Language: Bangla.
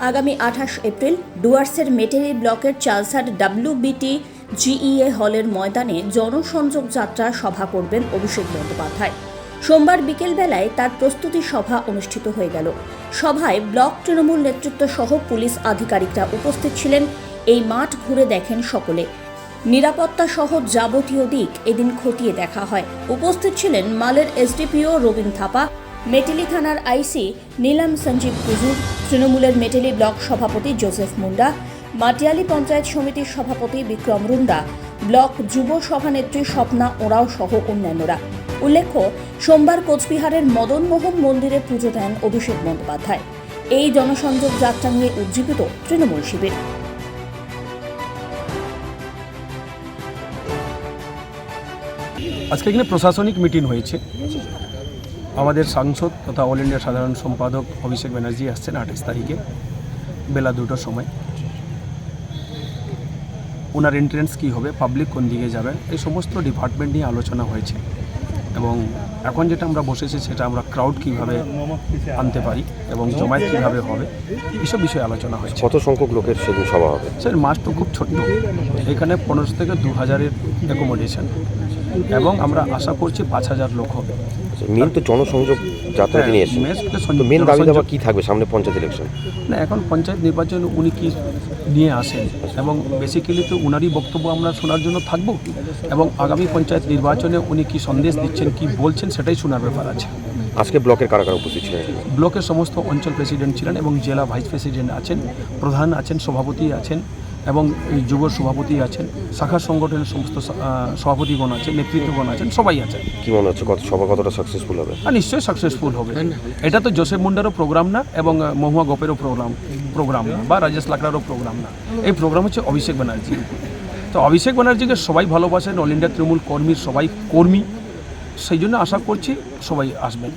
আগামী 28 এপ্রিল ডুয়ার্সের মেটেলি ব্লকের চালসার WBT GEA হলের ময়দানে জনসংযোগ যাত্রা সভা করবেন অভিষেক বন্দ্যোপাধ্যায়। সোমবার বিকেলবেলায় তার প্রস্তুতি সভা অনুষ্ঠিত হয়ে গেল। সভায় ব্লক তৃণমূল নেতৃত্ব সহ পুলিশ আধিকারিকরা উপস্থিত ছিলেন। এই মাঠ ঘুরে দেখেন সকলে। নিরাপত্তা সহ যাবতীয় দিক এদিন খতিয়ে দেখা হয়। উপস্থিত ছিলেন মালের SDPO রবীন থাপা, মেটেলি থানার IC নীলাম সঞ্জীব কুজুর, তৃণমূলের মেটেলি ব্লক সভাপতি জোসেফ মুন্ডা, মাটিয়ালি পঞ্চায়েত সমিতির সভাপতি বিক্রম রুন্ডা, ব্লক যুব সভানেত্রী স্বপ্না ওরাও সহ অন্যান্যরা। উল্লেখ্য, সোমবার কোচবিহারের মদনমোহন মন্দিরে পুজো দেন অভিষেক বন্দ্যোপাধ্যায়। এই জনসংযোগ যাত্রা নিয়ে উজ্জীবিত তৃণমূল শিবির। আজকে এখানে প্রশাসনিক মিটিং হয়েছে। আমাদের সাংসদ তথা অল ইন্ডিয়া সাধারণ সম্পাদক অভিষেক ব্যানার্জি আসছেন 28 তারিখে বেলা 2টার সময়। ওনার এন্ট্রেন্স কী হবে, পাবলিক কোন দিকে যাবে, এই সমস্ত ডিপার্টমেন্ট নিয়ে আলোচনা হয়েছে। এবং এখন যেটা আমরা বসেছি সেটা আমরা ক্রাউড কীভাবে আনতে পারি এবং জমায়েত কীভাবে হবে, এসব বিষয়ে আলোচনা হয়েছে। কত সংখ্যক লোকের সেদিন সভা হবে? স্যার, মাঠটা খুব ছোট্ট, এখানে 1500 থেকে 2000-এর অ্যাকোমোডেশন এবং আমরা আশা করছি 5000 লোক হবে। মেন তো জনসংযোগ যাত্রা তিনি এসেছেন, মেন দাবি দাবা কী থাকবে সামনে পঞ্চায়েত ইলেকশন? না, এখন পঞ্চায়েত নির্বাচন উনি কি নিয়ে আসেন এবং বেসিক্যালি তো উনারই বক্তব্য আমরা শোনার জন্য থাকব এবং আগামী পঞ্চায়েত নির্বাচনে উনি কি সন্দেশ দিচ্ছেন, কি বলছেন, সেটাই শোনার ব্যাপার আছে। আজকে ব্লকের কারা কারা উপস্থিত ছিলেন? ব্লকের সমস্ত অঞ্চল প্রেসিডেন্ট ছিলেন এবং জেলা ভাইস প্রেসিডেন্ট আছেন, প্রধান আছেন, সভাপতি আছেন এবং এই যুব সভাপতি আছেন, শাখা সংগঠনের সমস্ত সভাপতিগণ আছেন, নেতৃত্বগণ আছেন, সবাই আছেন। কি মনে হচ্ছে সভা কতটা সাকসেসফুল হবে? আর নিশ্চয়ই সাকসেসফুল হবে। এটা তো জোসেফ মুন্ডারও প্রোগ্রাম না এবং মহুয়া গোপেরও প্রোগ্রাম না বা রাজেশ লাকড়ারও প্রোগ্রাম না। এই প্রোগ্রাম হচ্ছে অভিষেক ব্যানার্জি। তো অভিষেক ব্যানার্জিকে সবাই ভালোবাসেন, অল ইন্ডিয়া তৃণমূল কর্মীর সবাই কর্মী, সেই জন্য আশা করছি সবাই আসবেন।